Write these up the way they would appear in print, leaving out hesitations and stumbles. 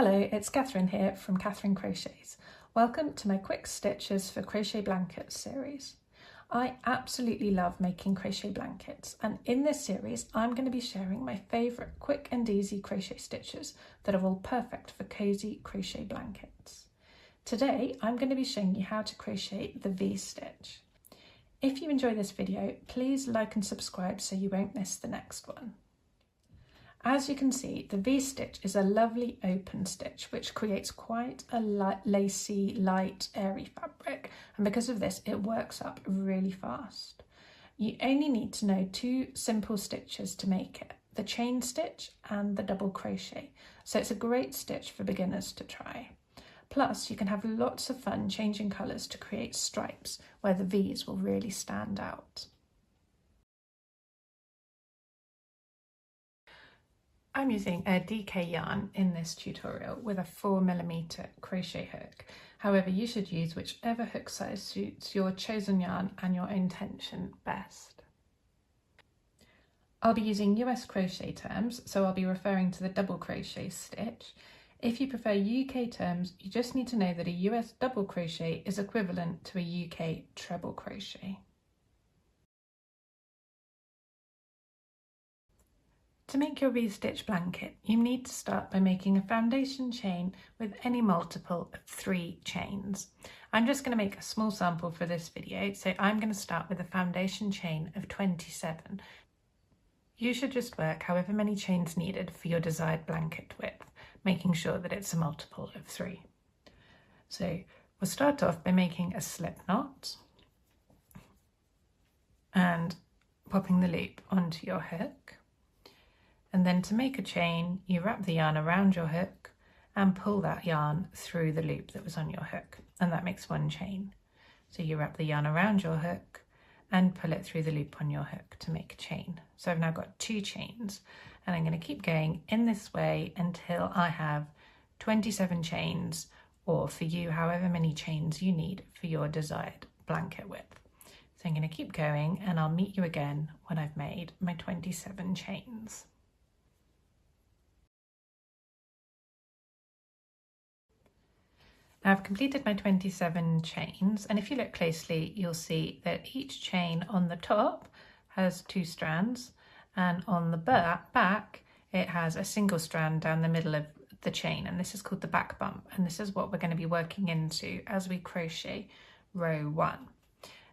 Hello, it's Catherine here from Catherine Crochets. Welcome to my Quick Stitches for Crochet Blankets series. I absolutely love making crochet blankets, and in this series I'm going to be sharing my favourite quick and easy crochet stitches that are all perfect for cosy crochet blankets. Today I'm going to be showing you how to crochet the V-stitch. If you enjoy this video, please like and subscribe so you won't miss the next one. As you can see, the V-stitch is a lovely open stitch which creates quite a lacy, light, airy fabric, and because of this it works up really fast. You only need to know two simple stitches to make it, the chain stitch and the double crochet, so it's a great stitch for beginners to try. Plus you can have lots of fun changing colours to create stripes where the V's will really stand out. I'm using a DK yarn in this tutorial with a 4mm crochet hook. However, you should use whichever hook size suits your chosen yarn and your intention best. I'll be using US crochet terms, so I'll be referring to the double crochet stitch. If you prefer UK terms, you just need to know that a US double crochet is equivalent to a UK treble crochet. To make your V-stitch blanket, you need to start by making a foundation chain with any multiple of 3 chains. I'm just going to make a small sample for this video, so I'm going to start with a foundation chain of 27. You should just work however many chains needed for your desired blanket width, making sure that it's a multiple of 3. So we'll start off by making a slip knot and popping the loop onto your hook. And then to make a chain, you wrap the yarn around your hook and pull that yarn through the loop that was on your hook, and that makes one chain. So you wrap the yarn around your hook and pull it through the loop on your hook to make a chain. So I've now got 2 chains, and I'm going to keep going in this way until I have 27 chains, or for you, however many chains you need for your desired blanket width. So I'm going to keep going, and I'll meet you again when I've made my 27 chains. Now I've completed my 27 chains, and if you look closely you'll see that each chain on the top has 2 strands, and on the back it has a single strand down the middle of the chain, and this is called the back bump, and this is what we're going to be working into as we crochet row 1.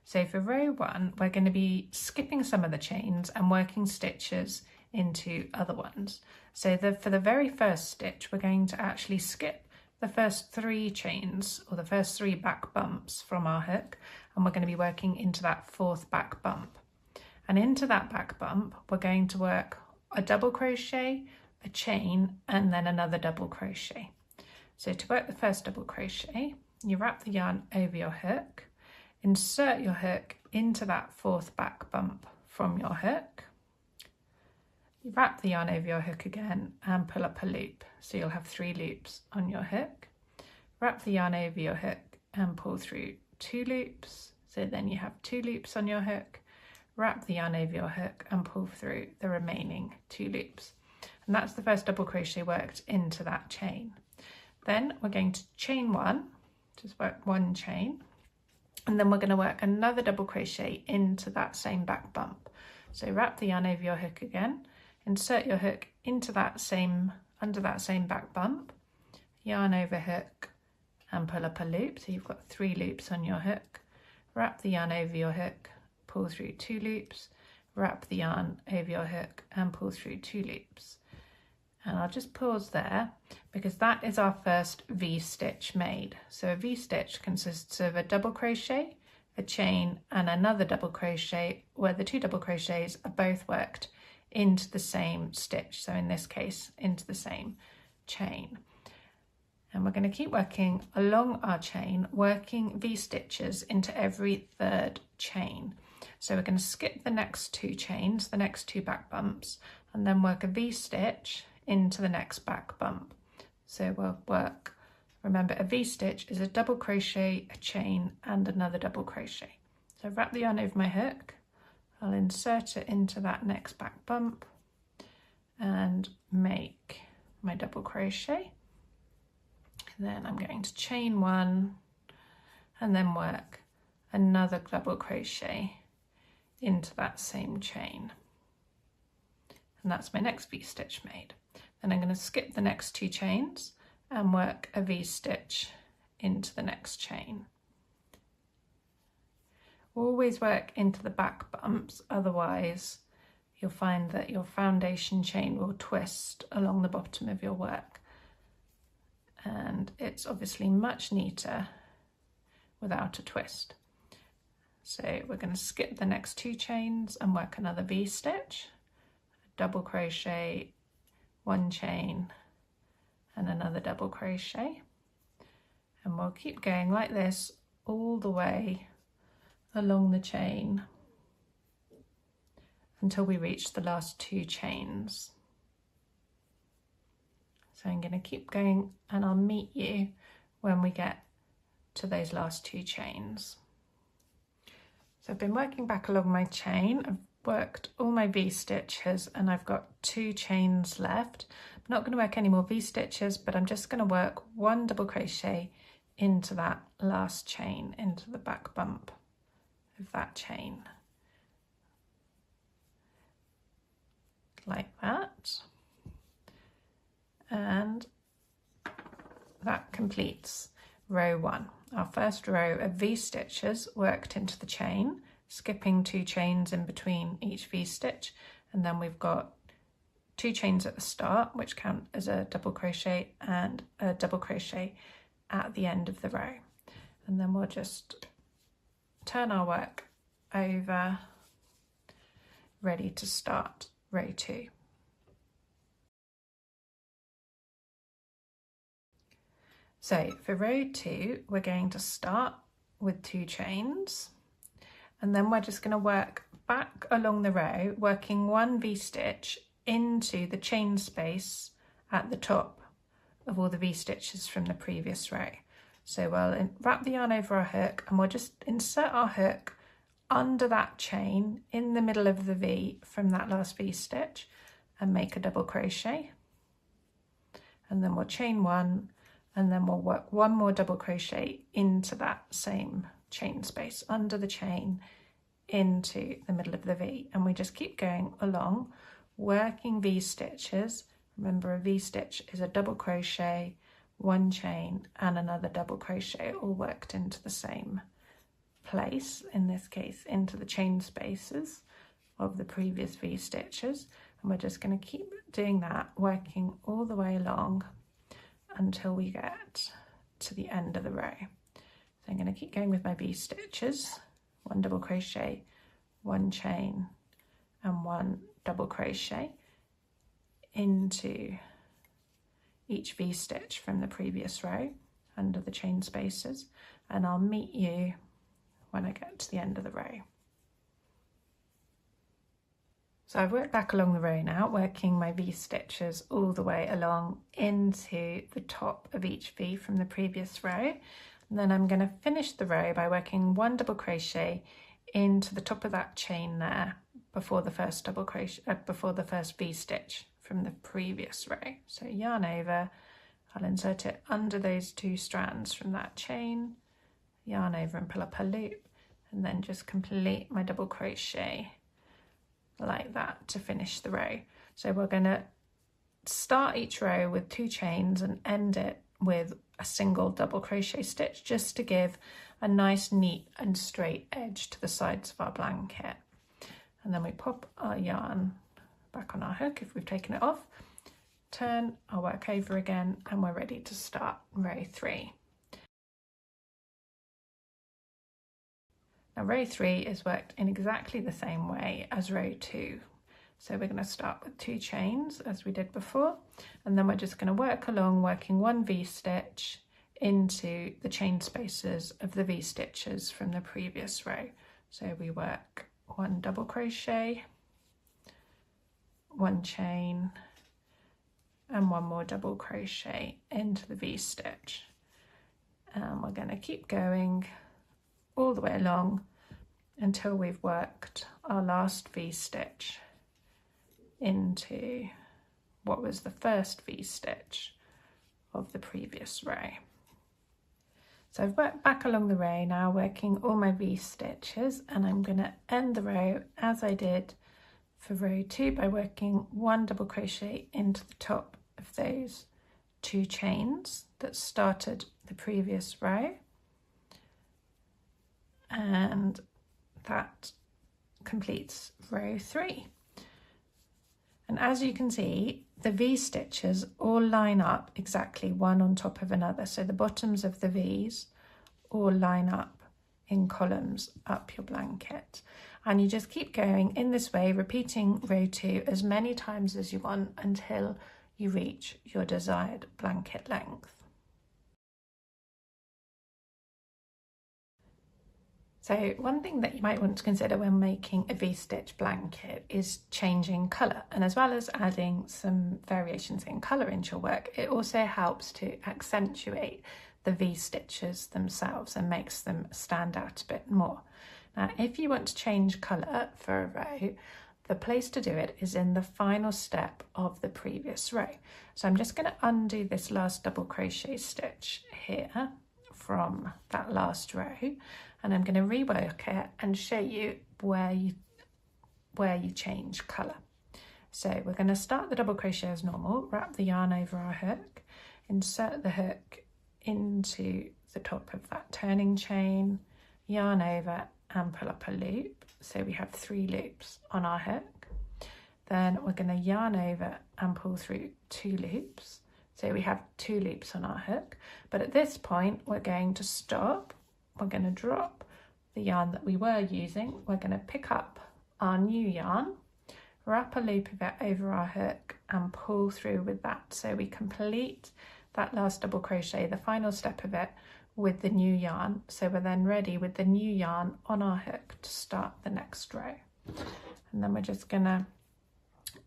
So for row 1 we're going to be skipping some of the chains and working stitches into other ones. So for the very first stitch we're going to actually skip the first 3 chains, or the first 3 back bumps from our hook, and we're going to be working into that 4th back bump. And into that back bump we're going to work a double crochet, a chain, and then another double crochet. So to work the first double crochet, you wrap the yarn over your hook, insert your hook into that 4th back bump from your hook, you wrap the yarn over your hook again and pull up a loop, so you'll have 3 loops on your hook. Wrap the yarn over your hook and pull through 2 loops, so then you have 2 loops on your hook. Wrap the yarn over your hook and pull through the remaining 2 loops. And that's the first double crochet worked into that chain. Then we're going to chain 1, just work 1 chain, and then we're going to work another double crochet into that same back bump. So wrap the yarn over your hook again, insert your hook into that same, under that same back bump, yarn over hook and pull up a loop, so you've got 3 loops on your hook. Wrap the yarn over your hook, pull through 2 loops, wrap the yarn over your hook and pull through 2 loops. And I'll just pause there because that is our first V-stitch made. So a V-stitch consists of a double crochet, a chain and another double crochet, where the 2 double crochets are both worked into the same stitch, so in this case into the same chain. And we're going to keep working along our chain, working V-stitches into every 3rd chain. So we're going to skip the next 2 chains, the next 2 back bumps, and then work a V-stitch into the next back bump. So we'll work, remember, a V-stitch is a double crochet, a chain and another double crochet. So wrap the yarn over my hook, I'll insert it into that next back bump and make my double crochet, Then I'm going to chain one and then work another double crochet into that same chain. And that's my next V-stitch made. Then I'm going to skip the next 2 chains and work a V-stitch into the next chain. Always work into the back bumps, otherwise you'll find that your foundation chain will twist along the bottom of your work. And it's obviously much neater without a twist. So we're going to skip the next 2 chains and work another V-stitch, double crochet, 1 chain and another double crochet, and we'll keep going like this all the way along the chain until we reach the last 2 chains. So I'm going to keep going and I'll meet you when we get to those last 2 chains. So I've been working back along my chain. I've worked all my V-stitches and I've got 2 chains left. I'm not going to work any more V-stitches, but I'm just going to work 1 double crochet into that last chain, into the back bump of that chain. Like that. And that completes row 1. Our first row of V-stitches worked into the chain, skipping 2 chains in between each V-stitch, and then we've got 2 chains at the start, which count as a double crochet, and a double crochet at the end of the row. And then we'll just turn our work over, ready to start row 2. So for row 2, we're going to start with 2 chains, and then we're just going to work back along the row, working 1 V-stitch into the chain space at the top of all the V-stitches from the previous row. So we'll wrap the yarn over our hook and we'll just insert our hook under that chain in the middle of the V from that last V-stitch and make a double crochet. And then we'll chain 1 and then we'll work 1 more double crochet into that same chain space under the chain into the middle of the V, and we just keep going along working V-stitches. Remember, a V-stitch is a double crochet, 1 chain and another double crochet, all worked into the same place, in this case into the chain spaces of the previous V-stitches, and we're just going to keep doing that, working all the way along until we get to the end of the row. So I'm going to keep going with my V-stitches, 1 double crochet, 1 chain and 1 double crochet into each V-stitch from the previous row under the chain spaces, and I'll meet you when I get to the end of the row. So I've worked back along the row now, working my V-stitches all the way along into the top of each V from the previous row. And then I'm going to finish the row by working 1 double crochet into the top of that chain there before the first double crochet, before the first V-stitch from the previous row. So yarn over, I'll insert it under those 2 strands from that chain, yarn over and pull up a loop, and then just complete my double crochet like that to finish the row. So we're going to start each row with 2 chains and end it with a single double crochet stitch, just to give a nice neat and straight edge to the sides of our blanket. And then we pop our yarn back on our hook if we've taken it off, turn our work over again, and we're ready to start row 3. Now row 3 is worked in exactly the same way as row 2. So we're going to start with 2 chains as we did before, and then we're just going to work along, working 1 V-stitch into the chain spaces of the V-stitches from the previous row. So we work 1 double crochet, 1 chain and 1 more double crochet into the V-stitch. And we're going to keep going all the way along until we've worked our last V-stitch into what was the first V-stitch of the previous row. So I've worked back along the row now, working all my V stitches, and I'm going to end the row as I did for row 2 by working 1 double crochet into the top of those 2 chains that started the previous row, and that completes row 3. And as you can see, the V stitches all line up exactly one on top of another. So the bottoms of the V's all line up in columns up your blanket. And you just keep going in this way, repeating row 2 as many times as you want until you reach your desired blanket length. So one thing that you might want to consider when making a V-stitch blanket is changing colour, and as well as adding some variations in colour into your work, it also helps to accentuate the V-stitches themselves and makes them stand out a bit more. Now, if you want to change colour for a row, the place to do it is in the final step of the previous row. So I'm just going to undo this last double crochet stitch here from that last row, and I'm going to rework it and show you where you change colour. So we're going to start the double crochet as normal, wrap the yarn over our hook, insert the hook into the top of that turning chain, yarn over and pull up a loop. So we have 3 loops on our hook. Then we're going to yarn over and pull through 2 loops. So we have 2 loops on our hook, but at this point we're going to stop. We're going to drop the yarn that we were using. We're going to pick up our new yarn, wrap a loop of it over our hook and pull through with that. So we complete that last double crochet, the final step of it, with the new yarn. So we're then ready with the new yarn on our hook to start the next row. And then we're just going to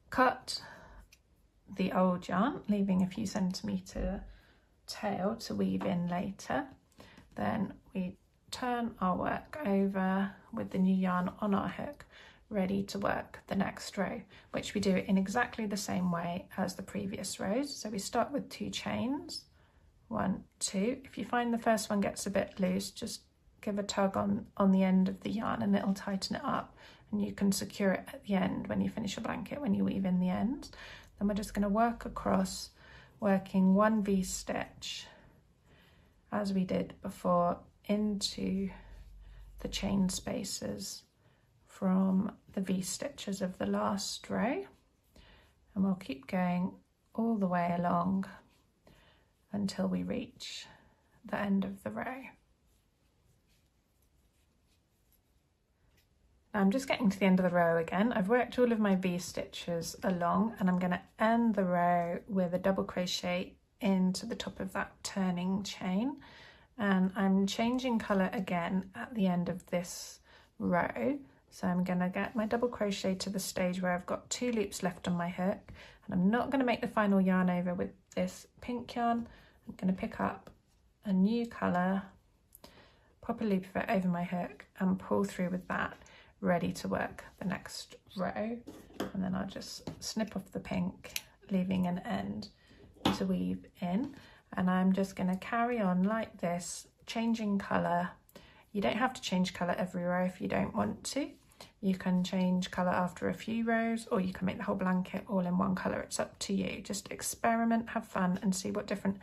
cut the old yarn, leaving a few centimetre tail to weave in later. Then we turn our work over with the new yarn on our hook, ready to work the next row, which we do in exactly the same way as the previous rows. So we start with 2 chains, 1, 2. If you find the first one gets a bit loose, just give a tug on the end of the yarn and it'll tighten it up, and you can secure it at the end when you finish your blanket, when you weave in the ends. Then we're just going to work across, working 1 V-stitch as we did before into the chain spaces from the V-stitches of the last row, and we'll keep going all the way along until we reach the end of the row. Now I'm just getting to the end of the row again. I've worked all of my V-stitches along, and I'm going to end the row with a double crochet into the top of that turning chain, and I'm changing colour again at the end of this row. So I'm going to get my double crochet to the stage where I've got 2 loops left on my hook, and I'm not going to make the final yarn over with this pink yarn. I'm going to pick up a new colour, pop a loop of it over my hook and pull through with that, ready to work the next row. And then I'll just snip off the pink, leaving an end to weave in. And I'm just going to carry on like this, changing colour. You don't have to change colour every row if you don't want to. You can change colour after a few rows, or you can make the whole blanket all in one colour. It's up to you. Just experiment, have fun, and see what different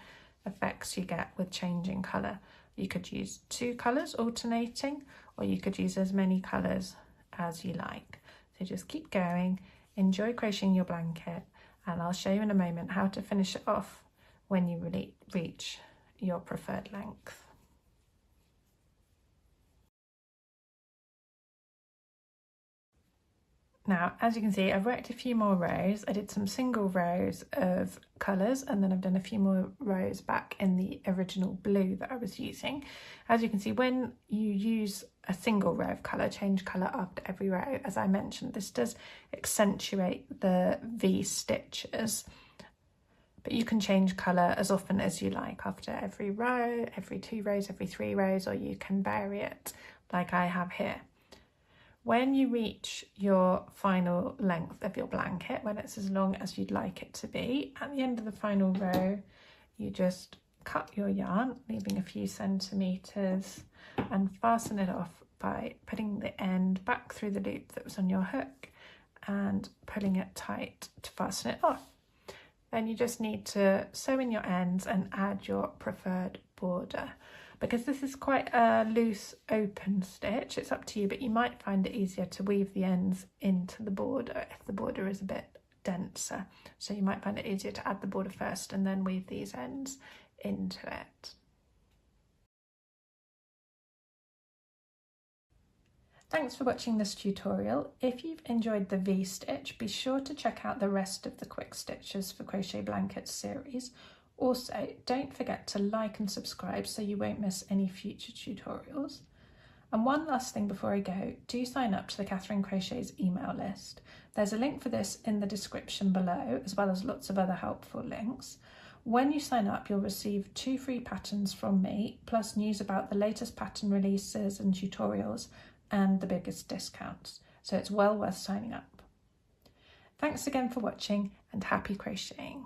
effects you get with changing colour. You could use 2 colours alternating, or you could use as many colours as you like. So just keep going, enjoy crocheting your blanket, and I'll show you in a moment how to finish it off when you really reach your preferred length. Now, as you can see, I've worked a few more rows. I did some single rows of colours, and then I've done a few more rows back in the original blue that I was using. As you can see, when you use a single row of colour, change colour after every row, as I mentioned, this does accentuate the V stitches. But you can change colour as often as you like after every row, every 2 rows, every 3 rows, or you can vary it like I have here. When you reach your final length of your blanket, when it's as long as you'd like it to be, at the end of the final row, you just cut your yarn, leaving a few centimetres, and fasten it off by putting the end back through the loop that was on your hook and pulling it tight to fasten it off. Then you just need to sew in your ends and add your preferred border. Because this is quite a loose open stitch, it's up to you, but you might find it easier to weave the ends into the border if the border is a bit denser. So you might find it easier to add the border first and then weave these ends into it. Thanks for watching this tutorial. If you've enjoyed the V-stitch, be sure to check out the rest of the quick stitches for Crochet Blankets series. Also, don't forget to like and subscribe so you won't miss any future tutorials. And one last thing before I go, do sign up to the Catherine Crochet's email list. There's a link for this in the description below, as well as lots of other helpful links. When you sign up, you'll receive 2 free patterns from me, plus news about the latest pattern releases and tutorials, and the biggest discounts. So it's well worth signing up. Thanks again for watching and happy crocheting.